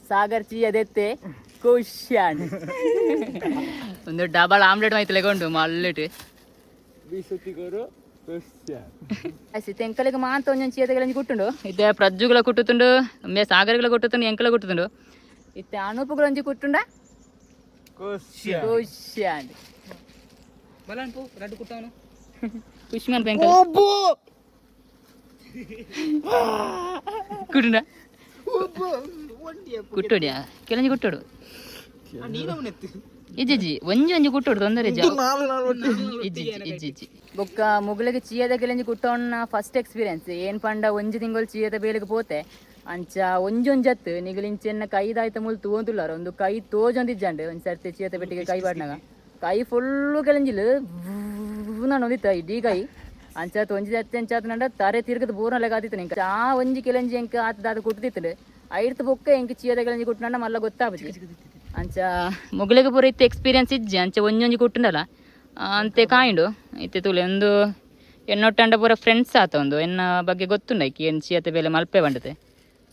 ಸಾಗರ್ ಚೀಯದೆತ್ತೆ ಖುಷಿಯಾನ್ ಒಂದು double omelette ಮೈತ್ ಲೆಗೊಂಡು ಮಲ್ಲೆಟ್ ಬೀಸುತ್ತಿಗೋರು ಎಂಕಲಿಗೆ ಮಾಂತ ಒಂದೊಂದು ಚೀಯದೆಗಳಂಜಿ ಕುಟ್ಟುಂಡು ಇತ್ತೆ ಪ್ರಜ್ಜುಗಳ ಕುಟ್ಟುತ್ತುಂಡು ಒಮ್ಮೆ ಸಾಗರಗಳ ಕುಟ್ಟುತ್ತುಂಡು ಎಂಕಲ ಕುಟ್ಟುತ್ತುಂಡು ಇತ್ತೆ ಅನೂಪುಗಳಂಜಿ ಕುಟ್ಟುಂಡ ಖುಷಿಯಾನ್ ಬಲನ್ ಪೋ ರಡ್ಡು ಕುಟ್ಟವನು ಖುಷಿಮನ್ ಪೆಂಕಲ್ ಕುಟ್ಟುಂಡ ಕುಟ್ಟೋಡಿಯಾ ಕೆಲಂಜಿ ಕುಟ್ಟೋಡು ಇಜ್ಜಿ ಒಂಜಿ ಒಂಜಿ ಕುಟ್ಟೋಡು ತೊಂದರೆ ಇಜ್ಜಿ ಬೊಕ್ಕ ಮುಗ್ಲಿಗೆ ಚೀಯದ ಕೆಲಂಜಿ ಕುಟ್ಟೋಣ ಫಸ್ಟ್ ಎಕ್ಸ್ಪೀರಿಯನ್ಸ್ ಏನ್ ಪಂಡ ಒಂಜಿ ತಿಂಗಳು ಚೀಯದ ಬೇಲಿಗೆ ಪೋತೆ ಅಂಚ ಒಂಜೊಂಜತ್ತು ನಿಗಲಿಂಚೆನ್ನ ಕೈದಾಯ್ತ ಮುಲ್ ತೂಂತುಲ್ಲಾರ ಒಂದು ಕೈ ತೋಜೊಂದಿಜ್ಜಂಡು ಒಂದು ಸರ್ತಿ ಚೀಯದ ಬೆಟ್ಟಿಗೆ ಕೈ ಬಾಡ್ನಾಗ ಕೈ ಫುಲ್ಲು ಕೆಲಂಜಿಲು ನಾನು ಒಂದಿತ್ತ ಇಡೀ ಕೈ ಅಂಚಾತ್ ಒಂಜಿ ಅಂಚಾತ್ ನಂಡ ತಾರೆ ತಿರ್ಗದ ಬೋರ್ನಲೆಗ ಆತಿತ್ತು ನಿಂಗೆ ಆ ಒಂಜಿ ಕೆಲಂಜಿ ಎಂಕ ಆತದ ಕುಟ್ತಿತ್ತು ಐಡ್ತು ಬೊಕ್ಕ ಎಂಕ ಚೀಯದ ಕೆಲಂಜಿ ಕುಟ್ಟನಂಡ ಮಲ್ಲ ಗೊತ್ತಾಪಜಿ ಅಂಚ ಮುಗ್ಲಿಗೆ ಪೂರ ಇತ್ತೆ ಎಕ್ಸ್ಪೀರಿಯನ್ಸ್ ಇಜ್ಜಿ ಅಂಚ ಒಂಜೊಂಜಿ ಕುಟ್ಟುಂಡಲ್ಲ ಅಂತೆ ಕಾಯಿಂಡು ಇತ್ತೆ ತುಲೆ ಒಂದು ಎನ್ನೊಟ್ಟಂಡ ಪೂರ ಫ್ರೆಂಡ್ಸ್ ಆತ ಒಂದು ಎನ್ನ ಬಗ್ಗೆ ಗೊತ್ತುಂಡ ಐಕಿ ಏನು ಚೀಯತೆ ಬೇಲೆ ಮಲ್ಪೆ ಬಂಡತೆ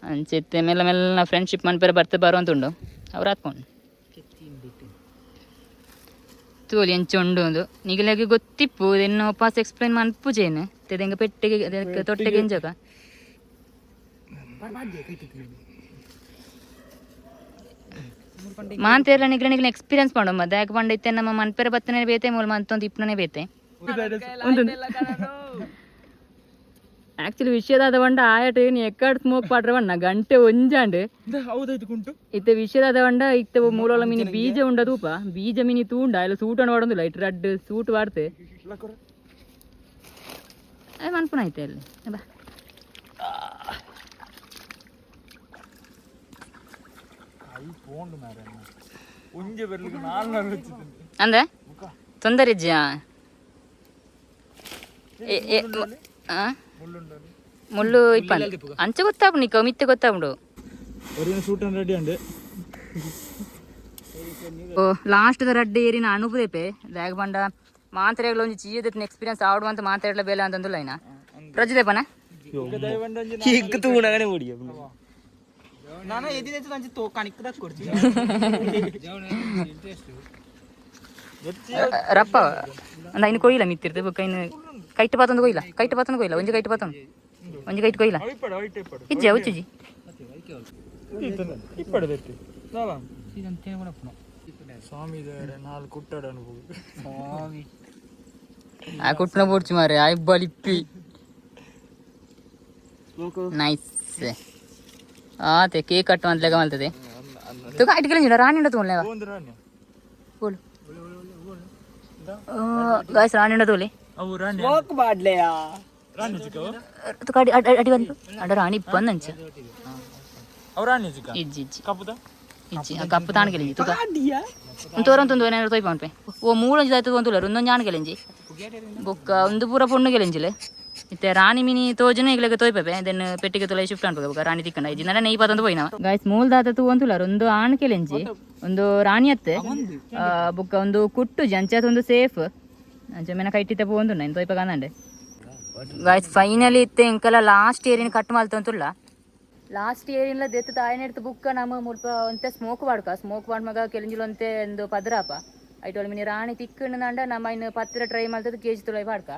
ಅಂಚೆ ಇತ್ತೆ ಮೆಲ್ಲ ಮೆಲ್ಲ ಫ್ರೆಂಡ್ಶಿಪ್ ಮನ್ಪೇರ ಬರ್ತೆ ಬರುವಂತುಂಡು ಅವ್ರು ಹಾತ್ಕೊಂಡು ತೋಲಿ ಎಂಚುಂಡು ಒಂದು ನಿಗಲಿಗೆ ಗೊತ್ತಿಪ್ಪು ಇನ್ನು ವಾಪಸ್ ಎಕ್ಸ್ಪ್ಲೈನ್ ಮನ್ಪುಜೇನು ತೆಂಗ ಪೆಟ್ಟಿಗೆ ತೊಟ್ಟೆಗೆ ಎಂಜಕ ಮಾಂತೇರ್ಲ ನಿಗ್ಲ ಎಕ್ಸ್ಪೀರಿಯನ್ಸ್ ಮಾಡು ಮತ್ತೆ ಯಾಕೆ ಪಂಡ ಇತ್ತೆ ನಮ್ಮ ಮನ್ಪೇರ ಬತ್ತನೇ ಬೇತೆ ಮೂಲ ಮಂತೊಂದು ಇಪ್ಪನೇ ಬೇತೆ ಆಕ್ಚುಲಿ ವಿಷಯದಾದ ಬಂಡ ಆಯಟ ಏನು ಎಕ್ಕಡ್ ಸ್ಮೋಕ್ ಪಾಡ್ರೆ ಬಣ್ಣ ಗಂಟೆ ಒಂಜಾಂಡ್ ಇತ್ತೆ ವಿಷಯದಾದ ಬಂಡ ಇತ್ತೆ ಮೂಲೋಲ ಮಿನಿ ಬೀಜ ಉಂಡ ತೂಪ ಬೀಜ ಮಿನಿ ತೂಂಡ ಎಲ್ಲ ಸೂಟ್ ಅನ್ನು ವಾಡೊಂದಿಲ್ಲ ಇಟ್ಟು ರಡ್ ಸೂಟ್ ವಾಡ್ತೆ ಅದು ಮನ್ಪುನ ಐತೆ ಅಲ್ಲಿ ಬಾ ಅಂದ್ರೆ ತೊಂದರೆ ಇಜ್ಜಾ ಮುಳ್ಳು ಇಪ್ಪ ಅಂಚೆ ಗೊತ್ತಾಪು ನಿಕ್ಕ ಮಿತ್ತೆ ಗೊತ್ತಾಪುಂಡು ಲಾಸ್ಟ್ ರಡ್ಡೆ ಏರಿನ ಅನುಪದೇಪೆ ದಾಗ ಬಂಡ ಮಾತ್ರೆಗಳ ಒಂಜಿ ಚೀಯದ ಎಕ್ಸ್ಪೀರಿಯನ್ಸ್ ಆಡುವಂತ ಮಾತಾಡ್ಲ ಬೇಲೆ ಅಂತಂದುಲ್ಲ ಐನ ಪ್ರಜ್ದೇಪನ ರಪ್ಪ ಅಂದ ಇನ್ನು ಕೊಯ್ಲ ಮಿತ್ತಿರ್ತೆ ಬೊಕ್ಕ ಇನ್ನು ಕೈಟ್ ಪಾತೊಂದು ಕೊಯ್ಲ ಒಂಜಿ ಕೈಟ್ ಪಾತೊಂದು ಒಂಜಿ ಕೈಟ್ ಕೊಯ್ಲ ಇಜ್ಜಿ ಉಚ್ಚಿಜಿ ಆ ಕುಟ್ಟನ ಪೋಡ್ಚಿ ಮಾರೆ ಆಯ್ ಬಲಿಪ್ಪಿ ನೈಸ್ ಆತೆ ಕೇಕ್ ಕಟ್ಟು ಅಂತ ಲೆಕ್ಕ ಮಲ್ತದೆ ತುಕ ಐಟ್ ಕೆಲಂಜಿಡ ರಾಣಿಂಡ ತೋನ್ಲೇವ ಬೋಲು ಗಾಯ್ಸ್ ರಾಣಿಂಡ ತೋಲೆ ಸ್ಮೋಕ್ ಮಾಡ್ಲೆಯಾ ತುಕ ಅಡಿ ಬಂದು ಅಡ ರಾಣಿ ಬಂದಂಚ ಇಜ್ಜಿ ಇಜ್ಜಿ ಇಜ್ಜಿ ಆ ಕಪ್ಪು ತಾಣ ಕೆಲಂಜಿ ತುಕ ತೋರಂತೊಂದು ಏನಾರು ತೊಯ್ಪ ಅನ್ಪೆ ಓ ಮೂಳಂಜಿ ಆಯ್ತದ ಒಂದುಲ್ಲ ಒಂದೊಂದು ಜಾಣ ಕೆಲಂಜಿ ಬೊಕ್ಕ ಒಂದು ಪೂರ ಪೊಣ್ಣು ಕೆಲಂಜಿಲೆ ಇತ್ತೆ ರಾಣಿ ಮಿನಿ ತೋಜನ ಈಗಲೇ ತೊಯ್ಪೆ ದೆನ್ ಪೆಟ್ಟಿಗೆ ತೊಲೆ ಶಿಫ್ಟ್ ಅನ್ಬೇಕು ಬೊಕ್ಕ ರಾಣಿ ತಿಕ್ಕಂಡ ಇಜ್ಜಿ ನಡ ನೆಯ್ ಪಾತೊಂದು ಪೋಯ್ನವ ಗಾಯ್ಸ್ ಮೂಲ್ ದಾತ ತೂ ಅಂತುಲ್ಲ ಒಂದು ಆಣ್ ಕೆಲಂಜಿ ಒಂದು ರಾಣಿ ಅತ್ತೆ ಬೊಕ್ಕ ಒಂದು ಕುಟ್ಟು ಜಂಚಾತ್ ಒಂದು ಸೇಫ್ ಅಂಚ ಕೈಟಿತ್ತೆ ಪೋಂದು ನೈನ್ ತೊಯ್ಪ ಕಾಂದಂಡೆ ಗಾಯ್ಸ್ ಫೈನಲಿ ಇತ್ತೆ ಎಂಕಲ ಲಾಸ್ಟ್ ಏರಿನ ಕಟ್ ಮಾಲ್ತಂತುಲ್ಲ ಲಾಸ್ಟ್ ಏರಿನ ದೆತ್ತು ತಾಯಿನ ಎಡ್ತು ಬುಕ್ಕ ನಮ್ಮ ಮುಲ್ಪ ಒಂತೆ ಸ್ಮೋಕ್ ಮಾಡ್ಕ ಸ್ಮೋಕ್ ಮಾಡ್ಮಗ ಕೆಲಂಜಿಲೊಂತೆ ಒಂದು ಪದ್ರಾಪ ಐಟೋಲ್ ಮಿನಿ ರಾಣಿ ತಿಕ್ಕಂಡ ನಮ್ಮ ಇನ್ನು ಪತ್ತಿರ ಟ್ರೈ ಮಾಡ್ತದ ಕೆಜಿ ತುಳೈ ಪಾಡ್ಕ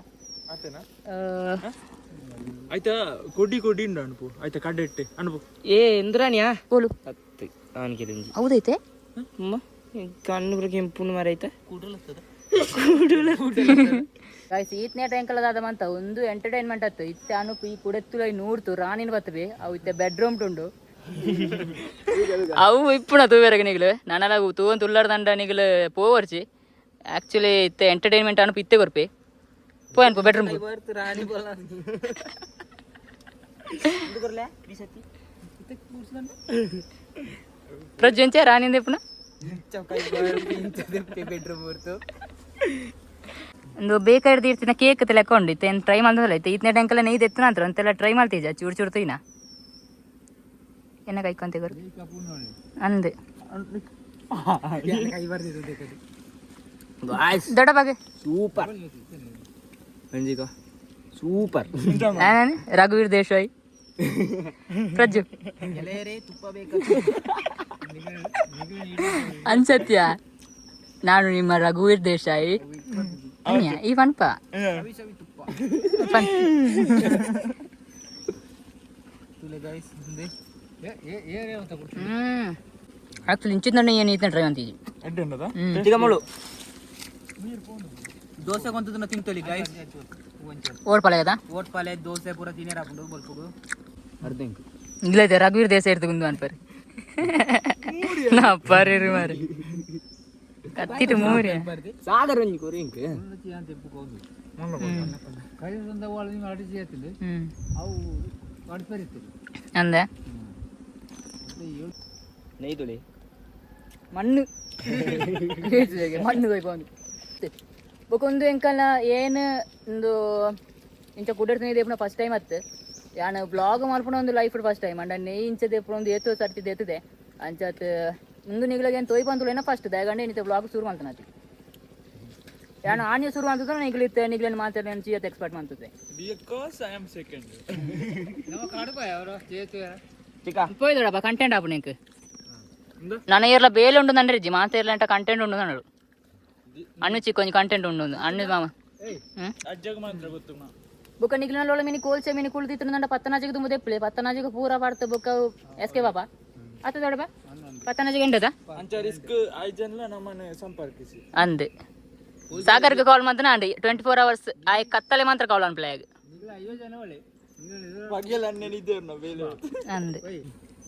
ಆಯ್ತಾ ಕೊಡಿ ಅನುಪು ಆಯ್ತಾ ಕಡ್ಡೆ ಇಟ್ಟೆ ಅನುಪು ಏ ಎಂದ್ರಾನಿಯಾ ಬೋಲು ನಾನು ಕೆಲಂಜಿ ಹೌದೈತೆ ಕಣ್ಣು ಕೆಂಪುನು ಮರ ಐತೆ ಗಾಯ್ಸ್ ಈತ್ನೇ ಟೈಂಕಲದಾದ ಮಂತ ಒಂದು ಎಂಟರ್ಟೈನ್ಮೆಂಟ್ ಅತ್ತು ಇತ್ತೆ ಅನುಪು ಈ ಕುಡೆತ್ತುಲೈ ನೋಡ್ತು ರಾಣಿನ ಬತ್ತವೆ ಅವು ಇತ್ತೆ ಬೆಡ್ರೂಮ್ ಟುಂಡು ಅವು ಇಪ್ಪುಣ ತೂವೆರಗ ನಿಗಲು ನಾನೆಲ್ಲ ತೂವನ್ ತುಳ್ಳಾರ್ದಂಡ ನಿಗಲು ಪೋವರ್ಚಿ ಆಕ್ಚುಲಿ ಇತ್ತೆ ಎಂಟರ್ಟೈನ್ಮೆಂಟ್ ಅನುಪು ಇತ್ತೆ ಕೊರ್ಪಿ ಪೋಯನ್ ಪೋ ಬೆಡ್ರೂಮ್ ಪ್ರಜ್ಜಂಚೆ ರಾಣಿಂದ ಇಪ್ಪುಣ ಒಂದು ಬೇಕಾದ ಇರ್ತಿನ ಕೇಕ್ ಲೆಕ್ಕೊಂಡು ಇತ್ತೆ ಏನು ಟ್ರೈ ಮಾಡ್ದಲ್ಲ ಐತೆ ಇತ್ತನೇ ಟ್ಯಾಂಕಲ್ಲ ನೀದು ಎತ್ತನ ಅಂತ ಅಂತೆಲ್ಲ ಟ್ರೈ ಮಾಡ್ತೀಜ ಚೂರು ಚೂರು ತುಯ್ನ ಎನ್ನ ಕೈಕೊಂತೀಗ ಅಂದೆ ದೊಡ್ಡ ಬಾಗೆ ಸೂಪರ್ ಸೂಪರ್ ರಘುವೀರ್ ದೇಶಾಯ್ ಪ್ರಜ್ಜು ಅನ್ಸತ್ಯ ನಾನು ನಿಮ್ಮ ರಘುವೀರ್ ದೇಶಾಯಿ ಈ ಪನ್ಪ ಆಕ್ಚುಲಿ ಇಂಚಿಂದ ಏನು ಈತ ಟ್ರೈ ಅಂತೀಜಿ ಚಿಕ್ಕಮಳು ದೋಸೆ ಕೊಂತದನ್ನ ತಿಂತಲಿ ಗೈಸ್ ಓಟ್ ಪಾಲೆ కదా ಓಟ್ ಪಾಲೆ ದೋಸೆ ಪೂರ ತಿನ್ನೇರಾಕೊಂಡು ಬಲ್ಪಗು ಅರ್ಧಂಕು ಇಲ್ಲೈತೆ ರಘುವೀರ್ ದೇಶ ಇರ್ತುಂದು ಅನ್ಪರಿ ನಾ ಪರೇರಿ ಮಾರಿ ಕತ್ತಿಟ್ಟು ಮೂರಿ ಸಾಗರ ಒಂಜಿ ಕೊರಿ ಇಂಕ್ ಅಂದೆ ನೈದುಳಿ ಮಣ್ಣು ಮಣ್ಣು ಬೈಕೊಂಡು ಬೊಕೊಂದು ಎಂಕಲ್ಲ ಏನು ಒಂದು ಇಂಚ ಕುಡಿರ್ತೀನಿ ದೇಪುನ ಫಸ್ಟ್ ಟೈಮ್ ಅತ್ತು ಯಾನು ಬ್ಲಾಗ್ ಮಾಡ್ಕೊಂಡು ಒಂದು ಲೈಫ್ ಫಸ್ಟ್ ಟೈಮ್ ಅಂಡ ನೇ ಇಂಚ ದೇಪುನ ಒಂದು ಏತು ಸರ್ತಿದ್ದು ಎತ್ತದೆ ಅಂಚತ್ ಮುಂದು ನಿಗ್ಲಾಗ ಏನು ತೊಯ್ ಬಂತು ಫಸ್ಟ್ ದಯಗಂಡೆ ಏನಿತ್ತು ಬ್ಲಾಗ್ ಶುರು ಮಾಡ್ತಾನೆ ಯಾನು ಆನ್ಯ ಶುರು ಮಾಡ್ತದ ನಿಗ್ಲಿತ್ತೆ ನಿಗ್ಲೇನು ಮಾತಾಡಿ ನಾನು ಚೀಯತ್ ಎಕ್ಸ್ಪರ್ಟ್ ಮಾಡ್ತದೆ ಬಿಕಾಸ್ ಐ ಆಮ್ ಸೆಕೆಂಡ್ പോയതോടാ കണ്ടന്റ് ആപ്പു നിനക്ക് ನನ್ನ ಇರ್ಲ ಬೇಲೆ ಉಂಡು ನಂಡ್ರಿಜ್ಜಿ ಮಾತ ಇರ್ಲ ಅಂಟ ಕಂಟೆಂಟ್ ಉಂಡು ನನ್ನಡು ಅಣ್ಣು ಚಿಕ್ಕ ಒಂಜಿ ಕಂಟೆಂಟ್ ಉಂಡು ಅಣ್ಣು ಮಾಮ ಬುಕ್ಕ ನಿಗ್ಲಿನಲ್ಲ ಮಿನಿ ಕೋಲ್ಸೆ ಮಿನಿ ಕುಳಿತಿತ್ತು ನಂಡ ಪತ್ತನಾಜಿಗೆ ತುಂಬ ದೆಪ್ಪಲೆ ಪತ್ತನಾಜಿಗೆ ಪೂರ ಪಾಡ್ತ ಬುಕ್ಕ ಎಸ್ಕೆ ಬಾಪ ಅತ್ತ ದೊಡ್ಡ ಪತ್ತನಾಜಿಗೆ ಎಂಡದ ರಿಸ್ಕ್ ಐಜನ್ಲ ನಮ್ಮನೆ ಸಂಪರ್ಕಿಸಿ ಅಂದೆ ಸಾಗರ್ಗೆ ಕಾಲ್ ಮಾಡ್ತಾನ ಅಂಡಿ 24 hours ಆಯ್ ಕತ್ತಲೆ ಮಾತ್ರ ಕಾಲ್ ಆನ್ ಪ್ಲೇ ಆಗಿ ಅಂದೆ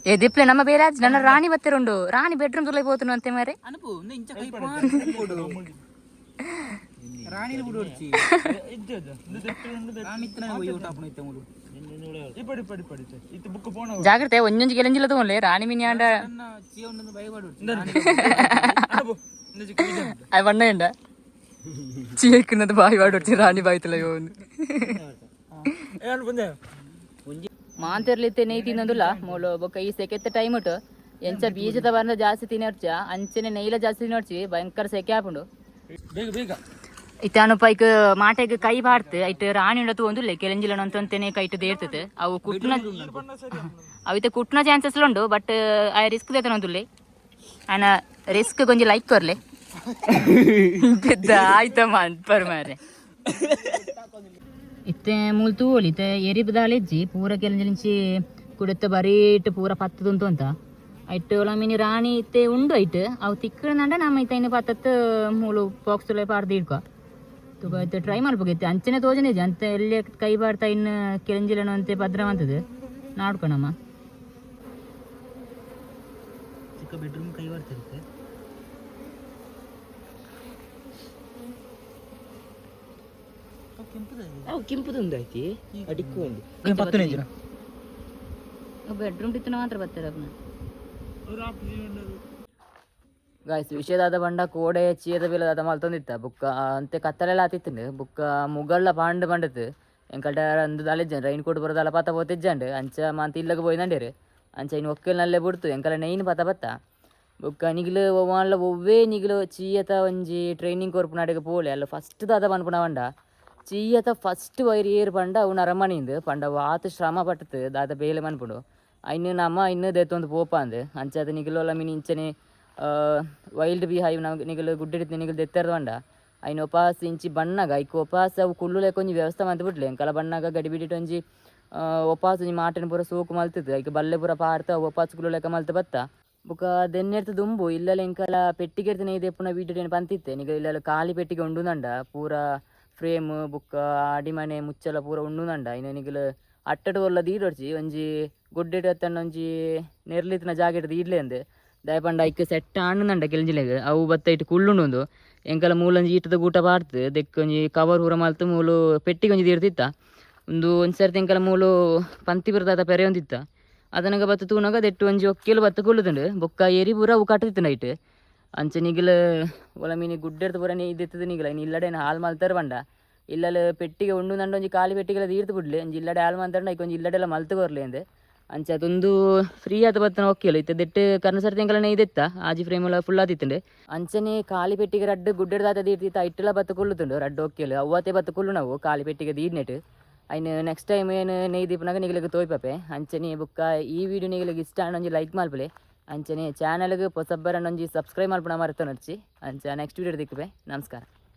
ఏ దిప్లే నమ్మ బేరాజ్ నన్న రాణి బత్తరుండు రాణి బెడ్రూమ్ తులై పోతును అంతే మరి అనుపు ఇంచ కై రాణిని బుడు వచ్చి రాణి ఇత్తన పోయి టాపున ఇత్తే ముడు ఇపడి పడి పడి ఇత్త బుక్ పోన జాగ్రత్త ಒಂಜೊಂಜಿ ಗೆಲಂಜಿಲ ತಗೊಂಡ್ಲೆ ರಾಣಿ ಮಿನಿ ಆಂಡ ನನ್ನ ಚೀ ಉಂಡು ಬೈವಾಡು అనుపు నిజ కిడ అవి వన్నయండ చీకున్నది బాయి వాడు వచ్చి రాణి బాయితల యోంది ఏ అనుపుందే ಮಾಂತಿರ್ಲಿತ್ತೆ ನೈ ತಿನ್ನೋದಿಲ್ಲ ಮೂಲು ಬೊಕ್ಕ ಈ ಸೆಕೆತ್ತ ಟೈಮ್ ಉಂಟು ಎಂಚ ಬೀಜದ ಬಂದ ಜಾಸ್ತಿ ತಿನ್ನೋರ್ಚ ಅಂಚನೆ ನೈಲ ಜಾಸ್ತಿ ತಿನ್ನೋರ್ಚಿ ಭಯಂಕರ ಸೆಕೆ ಆಪುಂಡು ಬೇಗ ಬೇಗ ಇತ್ತಾನು ಪೈಕ್ ಮಾಟೆಗೆ ಕೈ ಬಾಡ್ತು ಐಟ್ ರಾಣಿ ಉಂಡತು ಒಂದುಲ್ಲೆ ಕೆಲೆಂಜಿಲನ ಅಂತಂತೇನೆ ಕೈಟ್ ದೇರ್ತದೆ ಅವು ಕುಟ್ನ ಅವಿತ ಕುಟ್ನ ಚಾನ್ಸಸ್ ಉಂಡು ಬಟ್ ಆ ರಿಸ್ಕ್ ದೇತನ ಒಂದುಲ್ಲೆ ಆನ ರಿಸ್ಕ್ ಕೊಂಚ ಲೈಕ್ ಕೊರ್ಲೆ ಆಯ್ತಮ್ಮ ಅನ್ಪರ್ ಮಾರೆ ಇತ್ತೆ ಮೂಲ್ ತೂಲ್ ಇತ್ತೆ ಎರಿ ಬದಾಲೆಜ್ಜಿ ಪೂರ ಕೆಲೆಂಜಿಲಿಂಚಿ ಕುಡತ್ತ ಬರೀಟ್ ಪೂರ ಪತ್ತದುಂಟು ಅಂತ ಐಟ್ ಒಳ ಮಿನಿ ರಾಣಿ ಇತ್ತೆ ಉಂಡು ಐಟ್ ಅವು ತಿಕ್ಕಣಂಡ ನಮ್ಮ ಇತ್ತ ಇನ್ನು ಪತ್ತತ್ತು ಮೂಲು ಬಾಕ್ಸ್ ಪಾರ್ದು ಇಡ್ಕೊ ತುಗ ಐತೆ ಟ್ರೈ ಮಾಡ್ಬೇಕಿತ್ತು ಅಂಚನೆ ತೋಜನೆ ಅಂತ ಎಲ್ಲಿ ಕೈ ಬಾಡ್ತಾ ಇನ್ನು ಕೆಲೆಂಜಿಲನು ಅಂತೆ ಭದ್ರ ಅಂತದ್ದು ನಾಡ್ಕೊಣಮ್ಮ ಚಿಕ್ಕ ಬೆಡ್ರೂಮ್ ಕೈ ಬರ್ತಿರುತ್ತೆ ಅವು ಕೆಂಪುದು ಐತಿ ಅಡಿಕ್ಕು ಒಂದು ಬೆಡ್ರೂಮ್ ಟಿತ್ತನ ಮಾತ್ರ ಬರ್ತಾರೆ ಗಾಯ್ಸ್ ವಿಷಯದಾದ ಬಂಡ ಕೋಡೆ ಚೀಯದ ಬೀಲದಾದ ಮಲ್ತೊಂದಿತ್ತ ಬುಕ್ಕ ಅಂತೆ ಕತ್ತಲೆಲ್ಲ ಆತಿತ್ತು ಬುಕ್ಕ ಮುಗಳ್ಳ ಪಾಂಡ್ ಬಂಡತ್ ಎಂಕಲ್ಟ ಒಂದು ಅಲೆಜ್ಜಂಡ್ ರೈನ್ ಕೋಟ್ ಬರೋದಲ್ಲ ಪತ್ತ పోతిజ్జండ్ ಅಂಚ ಮಾಂತ ಇಲ್ಲಗ పోయిందండి ಅಂಚ ಇನ್ನು ಒಕ್ಕೆಲ್ನಲ್ಲೇ ಬಿಡ್ತು ಎಂಕಲ ನೈನ್ ಪತ್ತ ಬತ್ತ ಬುಕ್ಕ ನಿಗಿಲು వాళ్ళ ಒವ್ವೇ ನಿಗಿಲು ಚೀಯತ ಒಂಜಿ ಟ್ರೈನಿಂಗ್ ಕೊರ್ಪು ನಾಡಿಗೆ ಪೋಲೆ ಅಲ್ಲ ಫಸ್ಟ್ ದಾದ ಪನ್ಪುನ ಬಂಡ ಚೀಯತ ಫಸ್ಟ್ ವೈರ್ ಏರ್ ಪಂಡ ಅವು ನರಮಣಿಂದು ಪಂಡ ವಾತ ಶ್ರಮ ಪಟ್ಟತು ದಾದ ಬೇಲೆ ಮನ್ಪುಂಡು ಇನ್ನು ನಮ್ಮ ಇನ್ನು ದೇತೊಂದು ಪೋಪ ಅಂದು ಅಂಚದ ನಿಗಿಲೋಲ ಮಿನಿ ಇಂಚನೆ ವೈಲ್ಡ್ ಬಿ ಹೈವ್ ನಾವು ನಿಗಲು ಗುಡ್ಡಿಡಿತ್ತು ನಿಗಲು ದೆತ್ತರ್ದು ಬಂಡ ಐನು ಒಪಾಸ್ ಇಂಚಿ ಬಣ್ಣಗ ಐಕ್ ಒಪಾಸ್ ಅವು ಕುಳ್ಳುಲೆ ಕೊಂಚ ವ್ಯವಸ್ಥೆ ಮಂತ್ ಬಿಡ್ಲೆ ಎಂಕಲ ಬಣ್ಣಗ ಗಡಿ ಬಿಡಿಟ್ಟು ಒಂಜಿ ಒಪಾಸ್ ಒಂಜಿ ಮಾಟೆನ ಪೂರ ಸೋಕು ಮಲ್ತದ್ದು ಐಕ್ ಬಲ್ಲೆ ಪೂರ ಪಾರ್ತ ಒಪಾಸ್ ಕುಳ್ಳು ಲೆಕ್ಕ ಮಲ್ತ ಬತ್ತ ಬುಕ್ಕ ದೆನ್ನೆರ್ತ ದುಂಬು ಇಲ್ಲೆಲ್ಲ ಎಂಕಲ ಪೆಟ್ಟಿಗೆ ಇರ್ತನೆ ಇದೆ ಪುನಃ ವೀಡಿಯೋ ಪಂತಿತ್ತೆ ನಿಗ ಇಲ್ಲೆಲ್ಲ ಖಾಲಿ ಪೆಟ್ಟಿಗೆ ಉಂಡುನಂಡ ಪೂರ ಫ್ರೇಮ್ ಬುಕ್ಕ ಅಡಿಮನೆ ಮುಚ್ಚಲ ಪೂರ ಉಂಡುನಂಡ ಇನ್ನು ನಿಗಲು ಅಟ್ಟಡು ಒಲ್ಲ ದೀಡೊಡ್ಚಿ ಒಂಜಿ ಗೊಡ್ಡೆಡು ಹತ್ತಣ್ಣ ಒಂಜಿ ನೆರ್ಲಿತ್ತಿನ ಜಾಗ ಇಟ್ಟದು ಇಡ್ಲೆ ಅಂದೆ ದಯಪಂಡ ಐಕ್ ಸೆಟ್ ಆಣ್ಣಂಡ ಕೆಲ್ಜಿಲೆಗ್ ಅವು ಬತ್ತ ಇಟ್ಟು ಕುಳ್ಳುಂಡು ಎಂಕಲ ಮೂಲೊಂಜಿ ಈಟದ ಗೂಟ ಬಾರ್ತು ದೆಕ್ಕೊಂಜಿ ಕವರ್ ಪೂರ ಮಲ್ತು ಮೂಲು ಪೆಟ್ಟಿಗೆ ಒಂಜಿ ತೀರ್ತಿತ್ತ ಒಂದು ಸರ್ತಿ ಎಂಕಲ ಮೂಲು ಪಂತಿ ಬರ್ತದ ಪೆರೆ ಒಂದಿತ್ತ ಅದನಾಗ ಬತ್ತ ತೂನಾಗ ದೆಟ್ಟು ಒಂಜಿ ಒಕ್ಕೆಲು ಬತ್ತ ಕುಳ್ಳುದುಂಡು ಬೊಕ್ಕ ಎರಿ ಪೂರ ಅವು ಕಟ್ಟತಿತ್ತು ನೈಟ್ ಅಂಚ ನಿಗಿಲು ಒಲ ಮೀನಿ ಗುಡ್ಡೆಡ್ದು ಪೂರ ಇದ್ದಿತ್ತದು ನಿಗಿಲ ಇನ್ನು ಇಲ್ಲಡೆ ಹಾಲು ಮಲ್ತಾರ ಬಂಡ ಇಲ್ಲಲ್ಲ ಪೆಟ್ಟಿಗೆ ಉಂಡು ನಂಡು ಒಂಜಿ ಖಾಲಿ ಪೆಟ್ಟಿಗೆಲ್ಲ ತೀರ್ತು ಬಿಡ್ಲಿ ಒಂಜಿ ಇಲ್ಲಡೆ ಹಾಲು ಮಲ್ತಾಂಡ ಐಕೊಂಜಿ ಇಲ್ಲಡೆಲ್ಲ ಮಲ್ತು ಕೊರ್ಲಿ ಅಂದೆ ಅಂಚ ಅದೊಂದು ಫ್ರೀ ಆದ ಬತ್ತನ ಒಕ್ಕಿಲ್ಲ ಇತ್ತು ದೆಟ್ಟು ಕರ್ನ ಸರ್ತಿ ಎಂಕಲನೇ ಇದೆತ್ತ ಆಜಿ ಫ್ರೇಮ್ ಎಲ್ಲ ಫುಲ್ ಆತಿತ್ತಂಡೆ ಅಂಚನೆ ಖಾಲಿ ಪೆಟ್ಟಿಗೆ ರಡ್ಡು ಗುಡ್ಡೆಡ್ದಾತ ದೀರ್ತಿತ್ತ ಇಟ್ಟೆಲ್ಲ ಬತ್ತ ಕುಳ್ಳುತ್ತುಂಡು ರಡ್ಡು ಒಕ್ಕಿಲ್ಲ ಅವತ್ತೇ ಬತ್ತ ಕುಳ್ಳು ನಾವು ಖಾಲಿ ಪೆಟ್ಟಿಗೆ ದೀರ್ನೆಟ್ ಅಯ್ನು ನೆಕ್ಸ್ಟ್ ಟೈಮ್ ಏನು ನೇಯ್ದಿಪ್ಪನಾಗ ನಿಗಲಿಗೆ ತೋಯ್ಪೆ ಅಂಚನೆ ಬುಕ್ಕ ಈ ವಿಡಿಯೋ ನಿಗಲಿಗೆ ಇಷ್ಟ ಒಂಜಿ ಲೈಕ್ ಮಲ್ಪಲೆ ಅಂಚನೆ ಚಾನಲ್ಗೆ ಹೊಸಬ್ಬರನ್ನೊಂಜಿ ಸಬ್ಸ್ಕ್ರೈಬ್ ಮಲ್ಪಣ ಮರೆತ ನಡ್ಚಿ ಅಂಚ ನೆಕ್ಸ್ಟ್ ವಿಡಿಯೋ ದಿಕ್ಕಬೆ ನಮಸ್ಕಾರ.